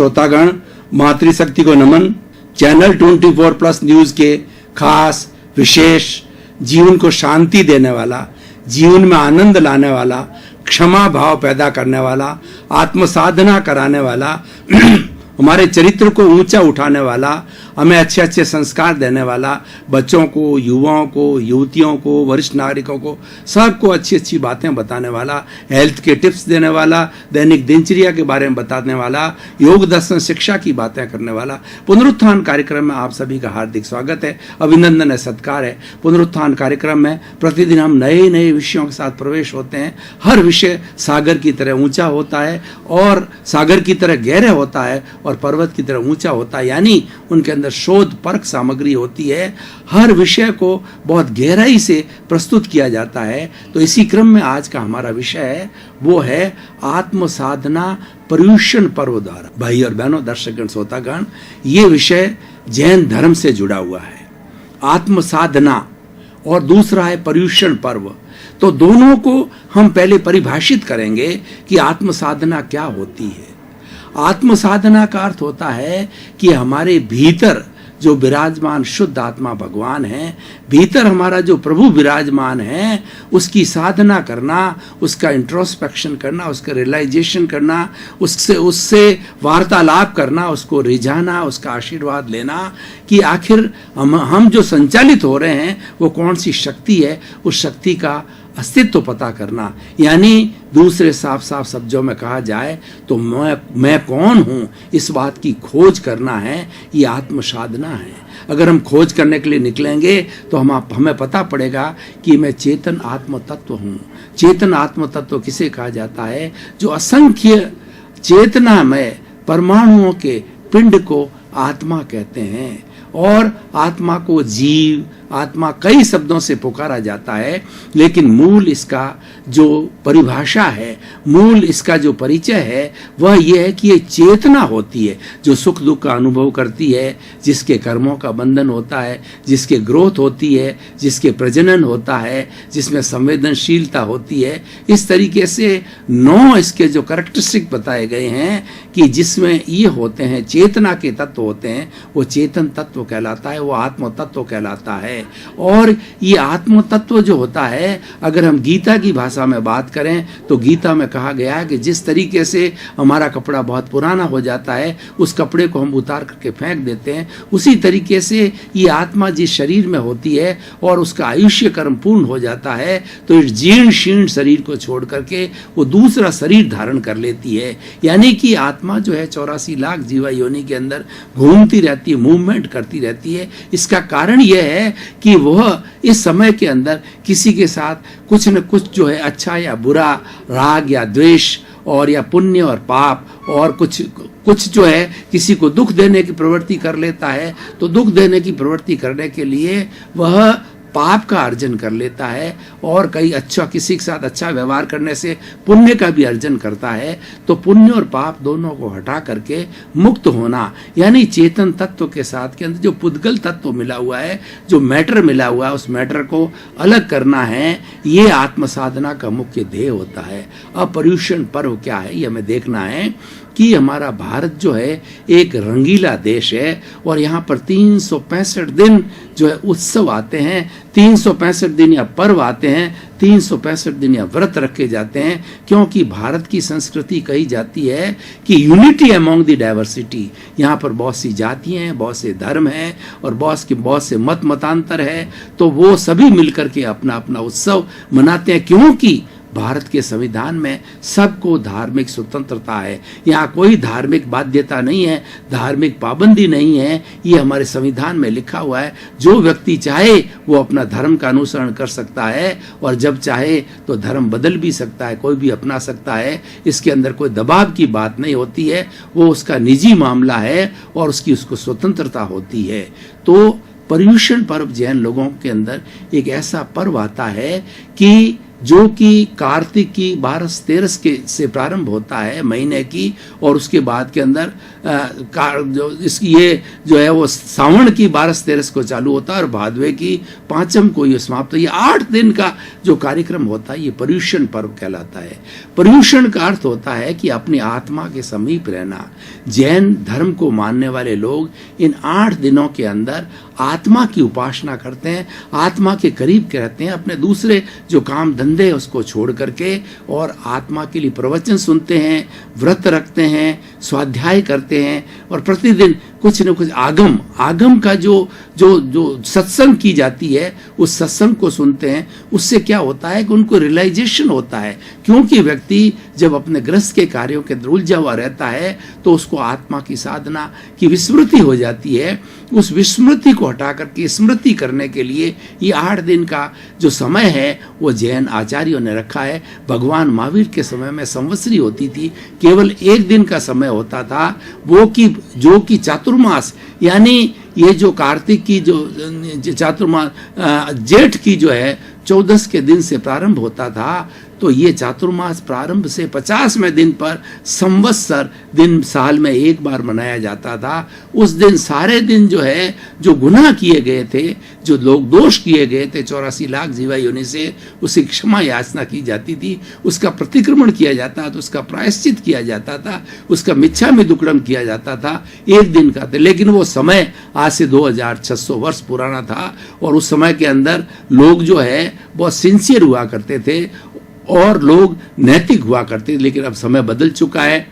श्रोतागण, मातृशक्ति को नमन। चैनल 24+ न्यूज के खास विशेष जीवन को शांति देने वाला, जीवन में आनंद लाने वाला, क्षमा भाव पैदा करने वाला, आत्म साधना कराने वाला, हमारे चरित्र को ऊंचा उठाने वाला, हमें अच्छे अच्छे संस्कार देने वाला, बच्चों को, युवाओं को, युवतियों को, वरिष्ठ नागरिकों को, सबको अच्छी अच्छी बातें बताने वाला, हेल्थ के टिप्स देने वाला, दैनिक दिनचर्या के बारे में बताने वाला, योग दर्शन शिक्षा की बातें करने वाला। पुनरुत्थान कार्यक्रम में आप सभी का हार्दिक स्वागत है, अभिनंदन है, सत्कार है। पुनरुत्थान कार्यक्रम में प्रतिदिन हम नए नए विषयों के साथ प्रवेश होते हैं। हर विषय सागर की तरह ऊंचा होता है और सागर की तरह गहरा होता है और पर्वत की तरह ऊंचा होता है, यानी उनके अंदर शोध परख सामग्री होती है। हर विषय को बहुत गहराई से प्रस्तुत किया जाता है। तो इसी क्रम में आज का हमारा विषय है, वो है आत्म साधना पर्युषण पर्व द्वारा। भाई और बहनों, दर्शकगण, श्रोतागण, ये विषय जैन धर्म से जुड़ा हुआ है। आत्म साधना और दूसरा है पर्युषण पर्व। तो दोनों को हम पहले परिभाषित करेंगे कि आत्म साधना क्या होती है। आत्म साधना का अर्थ होता है कि हमारे भीतर जो विराजमान शुद्ध आत्मा भगवान है, भीतर हमारा जो प्रभु विराजमान है, उसकी साधना करना, उसका इंट्रोस्पेक्शन करना, उसका रियलाइजेशन करना, उससे वार्तालाप करना, उसको रिझाना, उसका आशीर्वाद लेना कि आखिर हम जो संचालित हो रहे हैं वो कौन सी शक्ति है, उस शक्ति का अस्तित्व पता करना। यानी दूसरे साफ साफ शब्दों में कहा जाए तो मैं कौन हूं, इस बात की खोज करना है, ये आत्म साधना है। अगर हम खोज करने के लिए निकलेंगे तो हमें पता पड़ेगा कि मैं चेतन आत्म तत्व हूं। चेतन आत्म तत्व किसे कहा जाता है? जो असंख्य चेतना में परमाणुओं के पिंड को आत्मा कहते हैं। और आत्मा को जीव, आत्मा कई शब्दों से पुकारा जाता है, लेकिन मूल इसका जो परिभाषा है, मूल इसका जो परिचय है, वह यह है कि ये चेतना होती है जो सुख दुख का अनुभव करती है, जिसके कर्मों का बंधन होता है, जिसके ग्रोथ होती है, जिसके प्रजनन होता है, जिसमें संवेदनशीलता होती है। इस तरीके से 9 इसके जो कैरेक्टरिस्टिक बताए गए हैं कि जिसमें ये होते हैं, चेतना के तत्व होते हैं, वो चेतन तत्व कहलाता है, वो आत्म तत्व कहलाता है। और ये आत्म तत्व जो होता है, अगर हम गीता की भाषा में बात करें तो गीता में कहा गया है कि जिस तरीके से हमारा कपड़ा बहुत पुराना हो जाता है, उस कपड़े को हम उतार करके फेंक देते हैं, उसी तरीके से ये आत्मा जिस शरीर में होती है और उसका आयुष्य कर्म पूर्ण हो जाता है, तो इस जीर्ण शीर्ण शरीर को छोड़ करके वो दूसरा शरीर धारण कर लेती है। यानी कि आत्मा जो है 84 लाख जीवा योनि के अंदर घूमती रहती है, मूवमेंट करती रहती है। इसका कारण यह है कि वह इस समय के अंदर किसी के साथ कुछ न कुछ जो है अच्छा या बुरा, राग या द्वेष और या पुण्य और पाप और कुछ जो है किसी को दुख देने की प्रवृत्ति कर लेता है। तो दुख देने की प्रवृत्ति करने के लिए वह पाप का अर्जन कर लेता है और कई किसी के साथ अच्छा व्यवहार करने से पुण्य का भी अर्जन करता है। तो पुण्य और पाप दोनों को हटा करके मुक्त होना, यानी चेतन तत्व के साथ के अंदर जो पुद्गल तत्व मिला हुआ है, जो मैटर मिला हुआ है, उस मैटर को अलग करना है, ये आत्म साधना का मुख्य ध्येय होता है। अब पर्युषण पर्व क्या है, ये हमें देखना है कि हमारा भारत जो है एक रंगीला देश है और यहाँ पर 365 दिन जो है उत्सव आते हैं, 365 दिन या पर्व आते हैं, 365 दिन या व्रत रखे जाते हैं, क्योंकि भारत की संस्कृति कही जाती है कि यूनिटी अमॉन्ग द डाइवर्सिटी। यहाँ पर बहुत सी जातियाँ हैं, बहुत से धर्म हैं और बहुत से मतांतर है, तो वो सभी मिलकर के अपना अपना उत्सव मनाते हैं, क्योंकि भारत के संविधान में सबको धार्मिक स्वतंत्रता है। यहाँ कोई धार्मिक बाध्यता नहीं है, धार्मिक पाबंदी नहीं है, ये हमारे संविधान में लिखा हुआ है। जो व्यक्ति चाहे वो अपना धर्म का अनुसरण कर सकता है और जब चाहे तो धर्म बदल भी सकता है, कोई भी अपना सकता है। इसके अंदर कोई दबाव की बात नहीं होती है, वो उसका निजी मामला है और उसको स्वतंत्रता होती है। तो पर्युषण पर्व जैन लोगों के अंदर एक ऐसा पर्व आता है कि जो कि कार्तिक की 12-13 के से प्रारंभ होता है महीने की, और उसके बाद के अंदर ये जो है वो सावन की 12-13 को चालू होता है और भादवे की 5 को ये समाप्त। ये 8 दिन का जो कार्यक्रम होता है ये पर्युषण पर्व कहलाता है। पर्युषण का अर्थ होता है कि अपनी आत्मा के समीप रहना। जैन धर्म को मानने वाले लोग इन 8 दिनों के अंदर आत्मा की उपासना करते हैं, आत्मा के करीब रहते हैं, अपने दूसरे जो काम धंधे है उसको छोड़ करके और आत्मा के लिए प्रवचन सुनते हैं, व्रत रखते हैं, स्वाध्याय करते हैं और प्रतिदिन कुछ न कुछ आगम का जो सत्संग की जाती है उस सत्संग को सुनते हैं। उससे क्या होता है कि उनको रियलाइजेशन होता है, क्योंकि व्यक्ति जब अपने गृहस्थ के कार्यों के अंदर उलझा हुआ रहता है तो उसको आत्मा की साधना की विस्मृति हो जाती है। उस विस्मृति को हटा करके स्मृति करने के लिए ये 8 दिन का जो समय है वो जैन आचार्यों ने रखा है। भगवान महावीर के समय में संवत्सरी होती थी, केवल 1 दिन का समय होता था, वो जो कि चातुर्मास यानी ये जो कार्तिक की जो चातुर्मास जेठ की जो है 14 के दिन से प्रारंभ होता था, तो ये चातुर्मास प्रारंभ से 50वें दिन पर संवत्सर दिन साल में एक बार मनाया जाता था। उस दिन सारे दिन जो है जो गुनाह किए गए थे, जो लोग दोष किए गए थे 84 लाख जीवा योनि से, उसे क्षमा याचना की जाती थी, उसका प्रतिक्रमण किया जाता था, उसका प्रायश्चित किया जाता था, उसका मिच्छामि दुक्कडम किया जाता था। 1 दिन का था, लेकिन वो समय आज से 2600 वर्ष पुराना था और उस समय के अंदर लोग जो है बहुत सिंसियर हुआ करते थे और लोग नैतिक हुआ करते थे। लेकिन अब समय बदल चुका है,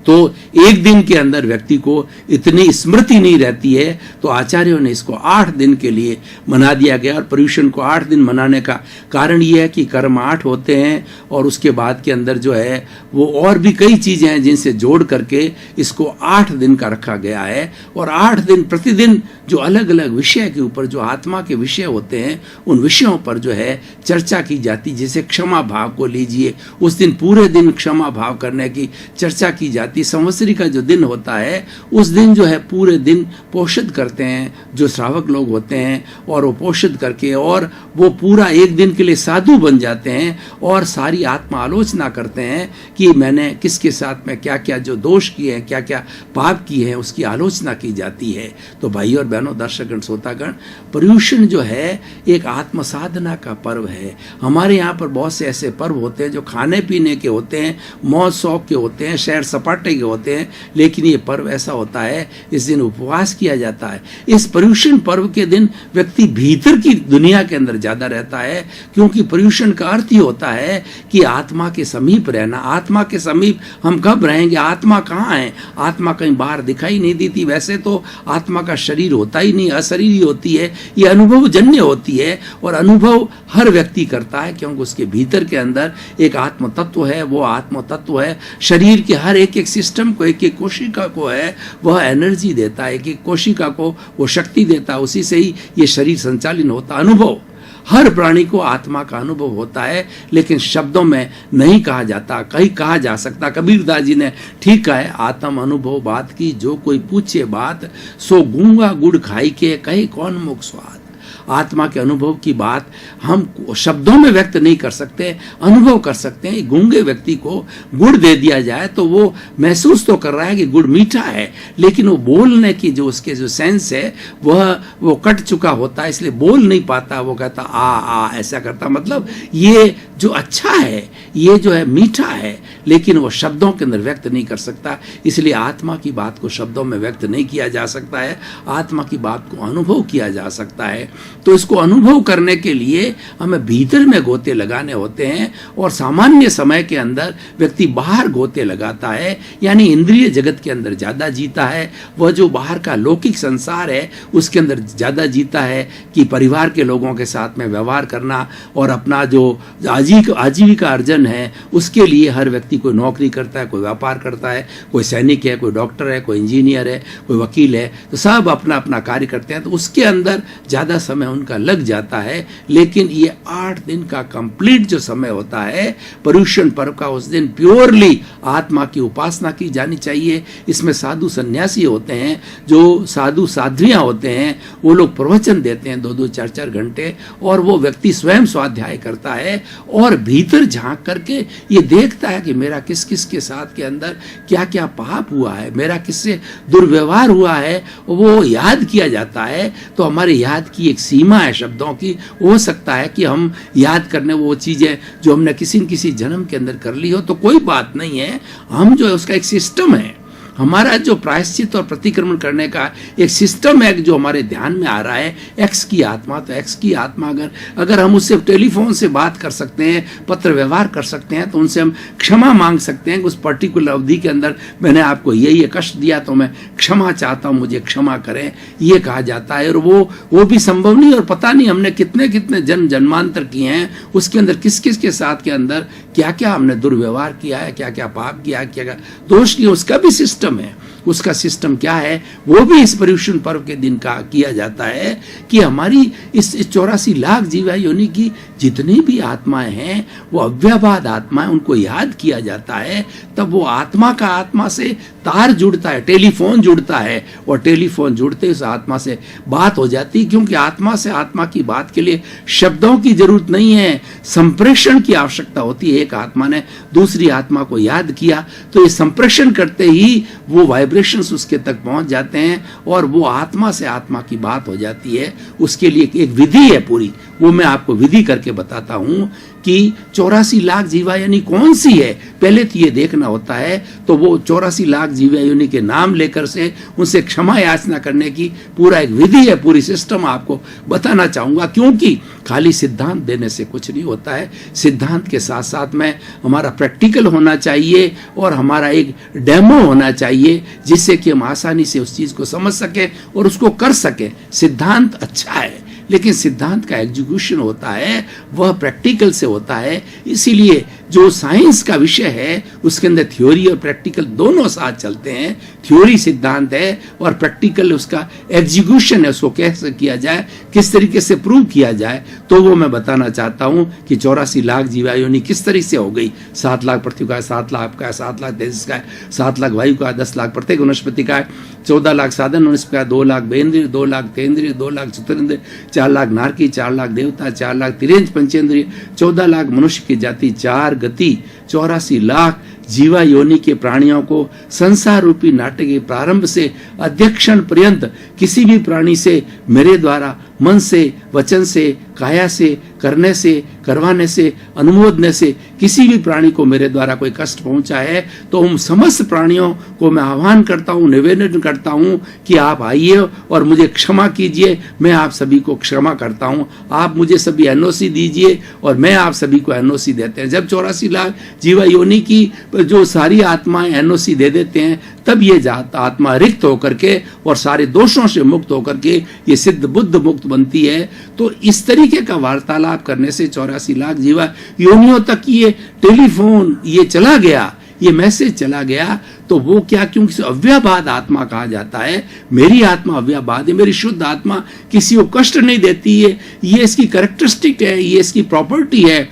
तो 1 दिन के अंदर व्यक्ति को इतनी स्मृति नहीं रहती है, तो आचार्यों ने इसको 8 दिन के लिए मना दिया गया। और पर्युषण को 8 दिन मनाने का कारण ये है कि कर्म 8 होते हैं और उसके बाद के अंदर जो है वो और भी कई चीजें हैं जिनसे जोड़ करके इसको 8 दिन का रखा गया है। और 8 दिन प्रतिदिन जो अलग अलग विषय के ऊपर जो आत्मा के विषय होते हैं उन विषयों पर जो है चर्चा की जाती। जैसे क्षमा भाव को लीजिए, उस दिन पूरे दिन क्षमा भाव करने की चर्चा की जाती। संवत्सरी का जो दिन होता है उस दिन जो है पूरे दिन पोषित करते हैं जो श्रावक लोग होते हैं, और वो पोषित करके और वो पूरा 1 दिन के लिए साधु बन जाते हैं और सारी आत्मा आलोचना करते हैं कि मैंने किसके साथ में क्या क्या जो दोष किए हैं, क्या क्या पाप किए हैं, उसकी आलोचना की जाती है। तो भाई और बहनों, दर्शकगण, श्रोतागण, पर्युषण जो है एक आत्म साधना का पर्व है। हमारे यहाँ पर बहुत से ऐसे पर्व होते हैं जो खाने पीने के होते हैं, मौज शौक के होते हैं, शहर सपाटे के होते हैं, लेकिन ये पर्व ऐसा होता है इस दिन उपवास किया जाता है। इस पर्युषण पर्व के दिन व्यक्ति भीतर की दुनिया के अंदर ज्यादा रहता है, क्योंकि पर्युषण का अर्थ ही होता है कि आत्मा के समीप रहना। आत्मा के समीप हम कब रहेंगे? आत्मा कहाँ है? आत्मा कहीं बाहर दिखाई नहीं देती। वैसे तो आत्मा का शरीर होता ही नहीं, अशरीरी होती है, ये अनुभव जन्य होती है और अनुभव हर व्यक्ति करता है, क्योंकि उसके भीतर के अंदर एक आत्म तत्व है। वो आत्म तत्व है शरीर के हर एक सिस्टम को, एक कोशिका को है वह एनर्जी देता है, एक कोशिका को वो शक्ति देता है, उसी से ही ये शरीर संचालित होता। अनुभव हर प्राणी को आत्मा का अनुभव होता है, लेकिन शब्दों में नहीं कहा जाता, कहीं कहा जा सकता। कबीरदास जी ने ठीक कहा है, आत्म अनुभव बात की जो कोई पूछे बात, सो गूंगा गुड़ खाई के कहीं कौन मुख स्वाद। आत्मा के अनुभव की बात हम शब्दों में व्यक्त नहीं कर सकते, अनुभव कर सकते हैं। गूंगे व्यक्ति को गुड़ दे दिया जाए तो वो महसूस तो कर रहा है कि गुड़ मीठा है, लेकिन वो बोलने की जो उसके जो सेंस है वो कट चुका होता है, इसलिए बोल नहीं पाता। वो कहता आ ऐसा करता, मतलब ये जो अच्छा है, ये जो है मीठा है, लेकिन वो शब्दों के अंदर व्यक्त नहीं कर सकता। इसलिए आत्मा की बात को शब्दों में व्यक्त नहीं किया जा सकता है, आत्मा की बात को अनुभव किया जा सकता है। तो इसको अनुभव करने के लिए हमें भीतर में गोते लगाने होते हैं, और सामान्य समय के अंदर व्यक्ति बाहर गोते लगाता है, यानी इंद्रिय जगत के अंदर ज्यादा जीता है। वह जो बाहर का लौकिक संसार है उसके अंदर ज्यादा जीता है कि परिवार के लोगों के साथ में व्यवहार करना और अपना जो आजीविका अर्जन है उसके लिए हर व्यक्ति कोई नौकरी करता है, कोई व्यापार करता है, कोई सैनिक है, कोई डॉक्टर है, कोई इंजीनियर है, कोई वकील है, तो सब अपना अपना कार्य करते हैं। तो उसके अंदर ज्यादा समय उनका लग जाता है, लेकिन ये 8 दिन का कंप्लीट जो समय होता है पर्युषण पर्व का, उस दिन प्योरली आत्मा की उपासना की जानी चाहिए। इसमें साधु सन्यासी होते हैं, जो साधु साध्वियां होते हैं, वो लोग प्रवचन देते हैं 2-2 4-4 घंटे, और वो व्यक्ति स्वयं स्वाध्याय करता है और भीतर झांक करके ये देखता है कि मेरा किस किस के साथ के अंदर क्या क्या पाप हुआ है, मेरा किससे दुर्व्यवहार हुआ है, वो याद किया जाता है। तो हमारे याद की एक सीमा है शब्दों की। हो सकता है कि हम याद करने वो चीजें जो हमने किसी न किसी जन्म के अंदर कर ली हो, तो कोई बात नहीं है। हम जो है उसका एक सिस्टम है, हमारा जो प्रायश्चित और प्रतिक्रमण करने का एक सिस्टम है जो हमारे ध्यान में आ रहा है। एक्स की आत्मा, तो एक्स की आत्मा अगर हम उससे टेलीफोन से बात कर सकते हैं, पत्र व्यवहार कर सकते हैं, तो उनसे हम क्षमा मांग सकते हैं। उस पर्टिकुलर अवधि के अंदर मैंने आपको ये कष्ट दिया, तो मैं क्षमा चाहता हूं, मुझे क्षमा करें, ये कहा जाता है। और वो भी संभव नहीं, और पता नहीं हमने कितने कितने जन्मांतर किए हैं, उसके अंदर किस किस के साथ के अंदर क्या क्या हमने दुर्व्यवहार किया है, क्या क्या पाप किया, क्या क्या दोष किया, उसका भी सिस्टम है। उसका सिस्टम क्या है वो भी इस पर्युषण पर्व के दिन का किया जाता है कि हमारी इस 84 लाख जीवा योनि की जितनी भी आत्माएं हैं वो अव्ययवाद आत्माएं, उनको याद किया जाता है। तब वो आत्मा का आत्मा से तार जुड़ता है, टेलीफोन जुड़ता है, और टेलीफोन जुड़ते उस आत्मा से बात हो जाती है। क्योंकि आत्मा से आत्मा की बात के लिए शब्दों की जरूरत नहीं है, संप्रेषण की आवश्यकता होती है। एक आत्मा ने दूसरी आत्मा को याद किया, तो ये संप्रेषण करते ही वो वाइब्रेशंस उसके तक पहुंच जाते हैं और वो आत्मा से आत्मा की बात हो जाती है। उसके लिए एक विधि है पूरी, वो मैं आपको विधि करके बताता हूं कि 84 लाख जीवा यानी कौन सी है, पहले तो ये देखना होता है। तो वो 84 लाख जीवा योनि के नाम लेकर से उनसे क्षमा याचना करने की पूरा एक विधि है, पूरी सिस्टम आपको बताना चाहूंगा। क्योंकि खाली सिद्धांत देने से कुछ नहीं होता है, सिद्धांत के साथ साथ में हमारा प्रैक्टिकल होना चाहिए और हमारा एक डेमो होना चाहिए, जिससे कि हम आसानी से उस चीज को समझ सके और उसको कर सके। सिद्धांत अच्छा है, लेकिन सिद्धांत का एग्जीक्यूशन होता है वह प्रैक्टिकल से होता है। इसीलिए जो साइंस का विषय है उसके अंदर थ्योरी और प्रैक्टिकल दोनों साथ चलते हैं। थ्योरी सिद्धांत है और प्रैक्टिकल उसका एग्जीक्यूशन है, उसको कैसे किया जाए, किस तरीके से प्रूव किया जाए, तो वो मैं बताना चाहता हूं कि 84 लाख जीवा योनि किस तरीके से हो गई। 7 लाख पृथ्वी का है, 7 लाख का है, 7 लाख तेजस का है, 7 लाख वायु का है, 10 लाख प्रत्येक वनस्पति का है, 14 लाख साधन वनस्पति का, 2 लाख बेंद्रिय, 2 लाख तेंद्रिय, 2 लाख चतुरेंद्रिय, 4 लाख नारकी, 4 लाख देवता, 4 लाख तिरेंज पंचेंद्रिय, 14 लाख मनुष्य की जाति, 4 गति, 84 लाख जीवा योनि के प्राणियों को संसार रूपी नाटक के प्रारंभ से अध्यक्षण पर्यंत किसी भी प्राणी से मेरे द्वारा मन से, वचन से, काया से, करने से, करवाने से, अनुमोदने से किसी भी प्राणी को मेरे द्वारा कोई कष्ट पहुंचा है, तो उन समस्त प्राणियों को मैं आह्वान करता हूं, निवेदन करता हूं कि आप आइए और मुझे क्षमा कीजिए। मैं आप सभी को क्षमा करता हूं, आप मुझे सभी एनओसी दीजिए और मैं आप सभी को एनओसी देते हैं। जब 84 लाख जीवा योनि की जो सारी आत्माएं एनओसी दे देते हैं, तब ये आत्मा रिक्त होकर के और सारे दोषों से मुक्त होकर के ये सिद्ध बुद्ध मुक्त बनती है। तो इस तरीके का वार्तालाप करने से 84 लाख जीवा योनियों तक ये टेलीफोन ये चला गया, ये मैसेज चला गया। तो वो क्या, क्योंकि अव्ययवाद आत्मा कहा जाता है। मेरी आत्मा अव्ययवाद है, मेरी शुद्ध आत्मा किसी को कष्ट नहीं देती है, ये इसकी कैरेक्टरिस्टिक है, ये इसकी प्रॉपर्टी है।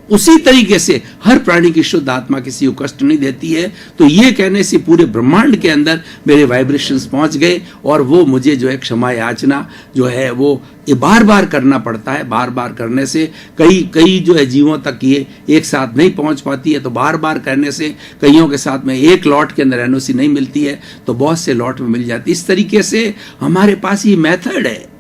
उसी तरीके से हर प्राणी की शुद्ध आत्मा किसी को कष्ट नहीं देती है। तो ये कहने से पूरे ब्रह्मांड के अंदर मेरे वाइब्रेशंस पहुंच गए और वो मुझे जो है क्षमा याचना जो है वो ये बार बार करना पड़ता है। बार बार करने से कई जो है जीवों तक ये एक साथ नहीं पहुंच पाती है, तो बार बार करने से कईयों के साथ में एक लॉट के अंदर एनओसी नहीं मिलती है, तो बहुत से लॉट में मिल जाती है। इस तरीके से हमारे पास ये मेथड है।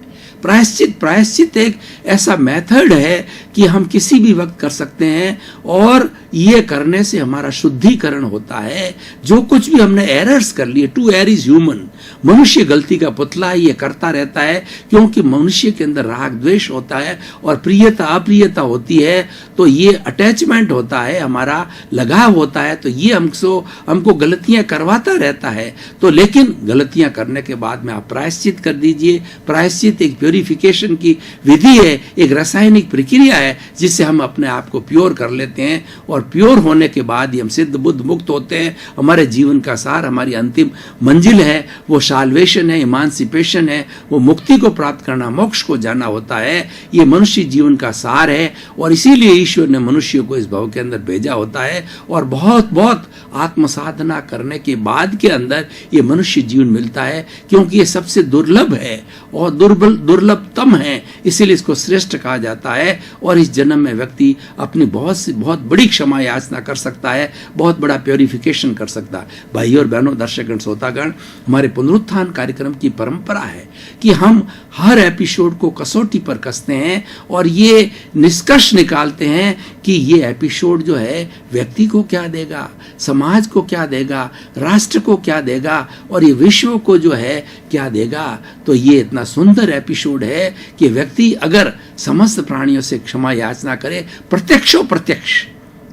प्रायश्चित एक ऐसा मेथड है कि हम किसी भी वक्त कर सकते हैं और ये करने से हमारा शुद्धिकरण होता है। जो कुछ भी हमने एरर्स कर लिए, टू एरर इज ह्यूमन, मनुष्य गलती का पुतला है, ये करता रहता है। क्योंकि मनुष्य के अंदर राग द्वेष होता है और प्रियता अप्रियता होती है, तो ये अटैचमेंट होता है, हमारा लगाव होता है। तो ये हमको गलतियां करवाता रहता है। तो लेकिन गलतियां करने के बाद में आप प्रायश्चित कर दीजिए। प्रायश्चित एक प्यूरिफिकेशन की विधि है, एक रासायनिक प्रक्रिया है जिससे हम अपने आप को प्योर कर लेते हैं, और प्योर होने के बाद ही हम सिद्ध बुद्ध मुक्त होते हैं। हमारे जीवन का सार, हमारी अंतिम मंजिल है वो साल्वेशन है, इमांसिपेशन है, वो मुक्ति को प्राप्त करना, मोक्ष को जाना होता है। ये मनुष्य जीवन का सार है, और इसीलिए ईश्वर ने मनुष्य को इस भव के अंदर भेजा होता है, और बहुत बहुत आत्म साधना करने के बाद के अंदर ये मनुष्य जीवन मिलता है, क्योंकि ये सबसे दुर्लभ है और दुर्लभतम है, इसीलिए इसको श्रेष्ठ कहा जाता है। और इस जन्म में व्यक्ति अपनी बहुत बड़ी क्षमा याचना कर सकता है, बहुत बड़ा प्योरिफिकेशन कर सकता है। भाइयों और बहनों, दर्शकगण, श्रोतागण, हमारे पुनरुत्थान कार्यक्रम की परंपरा है कि हम हर एपिसोड को कसौटी पर कसते हैं और ये निष्कर्ष निकालते हैं कि ये एपिसोड जो है व्यक्ति को क्या देगा, समाज को क्या देगा, राष्ट्र को क्या देगा, और ये विश्व को जो है क्या देगा। तो ये इतना सुंदर एपिसोड है कि व्यक्ति अगर समस्त प्राणियों से क्षमा याचना करे, प्रत्यक्षो प्रत्यक्ष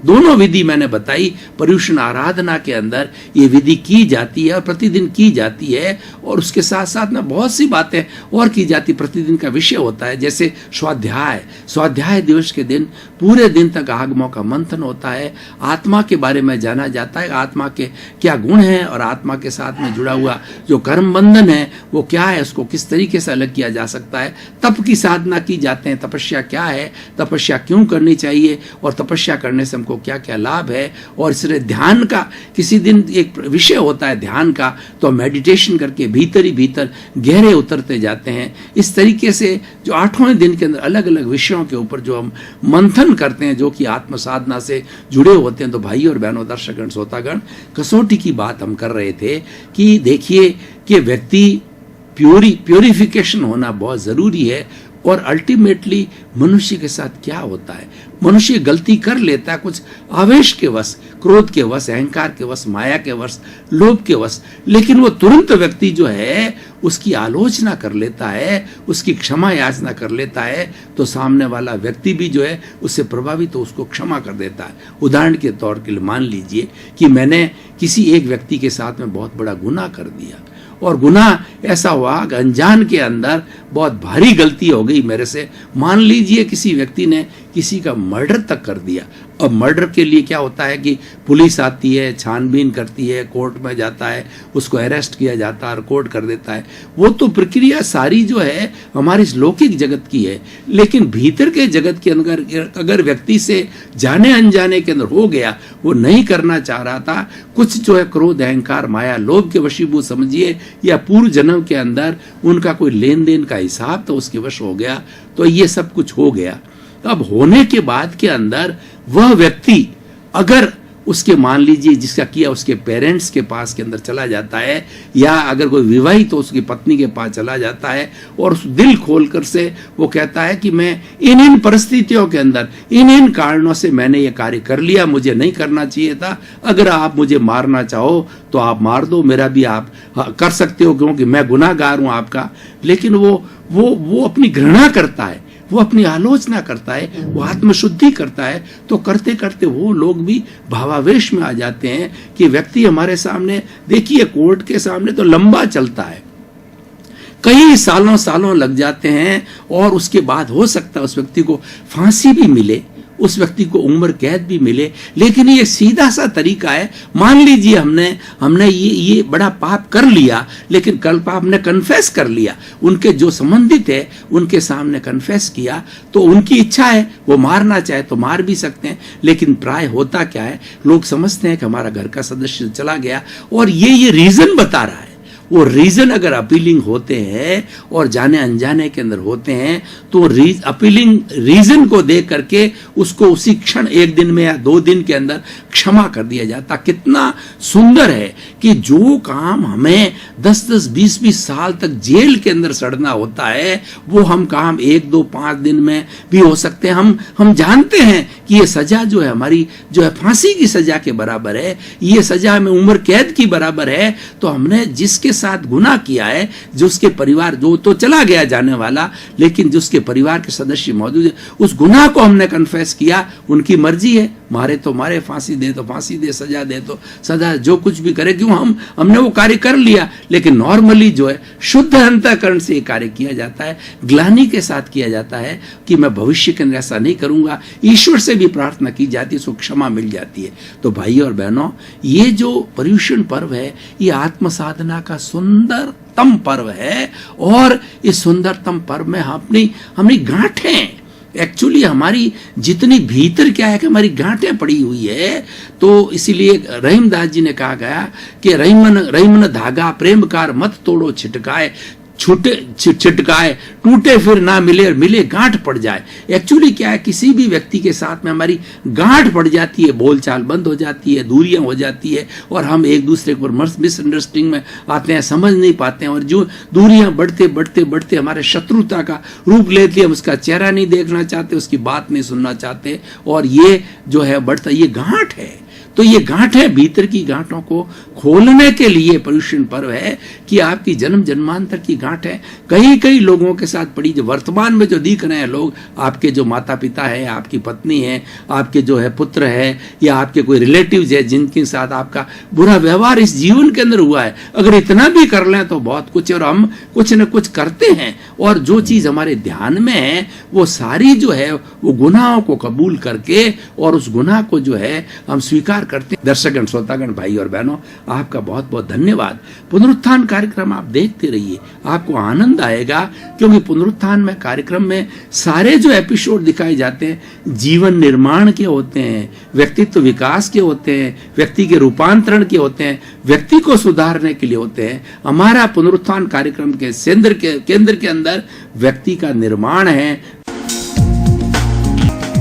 दोनों विधि मैंने बताई, पर्युषण आराधना के अंदर ये विधि की जाती है और प्रतिदिन की जाती है, और उसके साथ साथ में बहुत सी बातें और की जाती, प्रतिदिन का विषय होता है। जैसे स्वाध्याय दिवस के दिन पूरे दिन तक आगमों का मंथन होता है, आत्मा के बारे में जाना जाता है, आत्मा के क्या गुण हैं और आत्मा के साथ में जुड़ा हुआ जो कर्म बंधन है वो क्या है, उसको किस तरीके से अलग किया जा सकता है। तप की साधना की जाते हैं, तपस्या क्या है, तपस्या क्यों करनी चाहिए, और तपस्या करने से को क्या क्या लाभ है। और इसलिए ध्यान का किसी दिन एक विषय होता है ध्यान का, तो मेडिटेशन करके भीतर ही भीतर गहरे उतरते जाते हैं। इस तरीके से जो 8वें दिन के अंदर अलग अलग विषयों के ऊपर जो हम मंथन करते हैं, जो कि आत्म साधना से जुड़े होते हैं। तो भाइयों और बहनों, दर्शकगण, श्रोतागण, कसौटी की बात हम कर रहे थे कि देखिए कि व्यक्ति प्योरिफिकेशन होना बहुत जरूरी है। और अल्टीमेटली मनुष्य के साथ क्या होता है, मनुष्य गलती कर लेता है कुछ आवेश के वश, क्रोध के वश, अहंकार के वश, माया के वश, लोभ के वश, लेकिन वो तुरंत व्यक्ति जो है उसकी आलोचना कर लेता है, उसकी क्षमा याचना कर लेता है, तो सामने वाला व्यक्ति भी जो है उससे प्रभावित तो उसको क्षमा कर देता है। उदाहरण के तौर के लिए मान लीजिए कि मैंने किसी एक व्यक्ति के साथ में बहुत बड़ा गुनाह कर दिया, और गुनाह ऐसा हुआ कि अनजान के अंदर बहुत भारी गलती हो गई मेरे से। मान लीजिए किसी व्यक्ति ने किसी का मर्डर तक कर दिया। अब मर्डर के लिए क्या होता है कि पुलिस आती है, छानबीन करती है, कोर्ट में जाता है, उसको अरेस्ट किया जाता है और कोर्ट कर देता है। वो तो प्रक्रिया सारी जो है हमारी इस लौकिक जगत की है, लेकिन भीतर के जगत के अंदर अगर व्यक्ति से जाने अनजाने के अंदर हो गया, वो नहीं करना चाह रहा था, कुछ जो है क्रोध, अहंकार, माया, लोभ के वशीभूत समझिए, या पूर्व जन्म के अंदर उनका कोई लेन देन का हिसाब तो उसके वश हो गया, तो ये सब कुछ हो गया। अब होने के बाद के अंदर वह व्यक्ति अगर उसके मान लीजिए जिसका किया उसके पेरेंट्स के पास के अंदर चला जाता है, या अगर कोई विवाहित तो उसकी पत्नी के पास चला जाता है, और उस दिल खोलकर से वो कहता है कि मैं इन परिस्थितियों के अंदर इन कारणों से मैंने ये कार्य कर लिया, मुझे नहीं करना चाहिए था, अगर आप मुझे मारना चाहो तो आप मार दो, मेरा भी आप कर सकते हो क्योंकि मैं गुनाहगार हूं आपका। लेकिन वो अपनी घृणा करता है, वो अपनी आलोचना करता है, वो आत्मशुद्धि करता है। तो करते करते वो लोग भी भावावेश में आ जाते हैं कि व्यक्ति हमारे सामने, देखिए कोर्ट के सामने तो लंबा चलता है, कई सालों लग जाते हैं, और उसके बाद हो सकता है उस व्यक्ति को फांसी भी मिले, उस व्यक्ति को उम्र कैद भी मिले। लेकिन ये सीधा सा तरीका है। मान लीजिए हमने ये बड़ा पाप कर लिया, लेकिन कल पाप ने कन्फेस कर लिया, उनके जो संबंधित है उनके सामने कन्फेस किया, तो उनकी इच्छा है वो मारना चाहे तो मार भी सकते हैं। लेकिन प्राय होता क्या है, लोग समझते हैं कि हमारा घर का सदस्य चला गया, और ये रीजन बता रहा है। वो रीजन अगर अपीलिंग होते हैं और जाने अनजाने के अंदर होते हैं, तो अपीलिंग रीजन को देख करके उसको उसी क्षण, एक दिन में या 2 दिन के अंदर क्षमा कर दिया जाता। कितना सुंदर है कि जो काम हमें 10-10, 20-20 साल तक जेल के अंदर सड़ना होता है, वो हम काम 1, 2, 5 दिन में भी हो सकते हैं। हम जानते हैं कि ये सजा जो है हमारी जो है फांसी की सजा के बराबर है, ये सजा हमें उम्र कैद की बराबर है। तो हमने जिसके साथ गुनाह किया है, जो उसके परिवार, जो तो चला गया जाने वाला, लेकिन जो उसके परिवार के सदस्य मौजूद है, उस गुनाह को हमने कन्फेस किया, उनकी मर्जी है, मारे तो मारे, फांसी दे तो फांसी दे, सजा दे तो सजा, जो कुछ भी करे, क्यों हमने वो कार्य कर लिया। लेकिन नॉर्मली जो है शुद्ध अंतःकरण से ये कार्य किया जाता है, ग्लानि के साथ किया जाता है कि मैं भविष्य के अंदर ऐसा नहीं करूंगा। ईश्वर से भी प्रार्थना की जाती है, उसको क्षमा मिल जाती है। तो भाई और बहनों, ये जो पर्युषण पर्व है ये आत्म साधना का सुंदरतम पर्व है। और इस सुंदरतम पर्व में हमारी गांठें, एक्चुअली हमारी जितनी भीतर क्या है कि हमारी गांठें पड़ी हुई है। तो इसीलिए रहीमदास जी ने कहा गया कि रहीमन धागा प्रेमकार मत तोड़ो छिटकाए, छिटकाए टूटे फिर ना मिले और मिले गांठ पड़ जाए। एक्चुअली क्या है, किसी भी व्यक्ति के साथ में हमारी गांठ पड़ जाती है, बोलचाल बंद हो जाती है, दूरियां हो जाती है और हम एक दूसरे को मिसअंडरस्टैंडिंग में आते हैं, समझ नहीं पाते हैं। और जो दूरियां बढ़ते बढ़ते बढ़ते हमारे शत्रुता का रूप लेती है, हम उसका चेहरा नहीं देखना चाहते, उसकी बात नहीं सुनना चाहते, और ये जो है बढ़ता, ये गांठ है। तो ये गांठ है, भीतर की गांठों को खोलने के लिए पर्युषण पर्व है कि आपकी जन्म जन्मांतर की गांठ है, कई लोगों के साथ पड़ी, जो वर्तमान में जो दिख रहे हैं लोग, आपके जो माता पिता है, आपकी पत्नी है, आपके जो है पुत्र है, या आपके कोई रिलेटिव्स है जिनके साथ आपका बुरा व्यवहार इस जीवन के अंदर हुआ है, अगर इतना भी कर लें तो बहुत कुछ है। और हम कुछ न कुछ करते हैं, और जो चीज हमारे ध्यान में है वो सारी जो है वो गुनाहों को कबूल करके और उस गुनाह को जो है हम स्वीकार करते हैं। दर्शकगण, श्रोतागण, भाई और बहनों, आपका बहुत बहुत धन्यवाद। पुनरुत्थान कार्यक्रम आप देखते रहिए, आपको आनंद आएगा, क्योंकि पुनरुत्थान में कार्यक्रम में सारे जो एपिसोड दिखाए जाते हैं जीवन निर्माण के होते हैं, व्यक्तित्व विकास के होते हैं, व्यक्ति के रूपांतरण के होते हैं, व्यक्ति को सुधारने के लिए होते हैं। हमारा पुनरुत्थान कार्यक्रम के केंद्र के अंदर व्यक्ति का निर्माण है,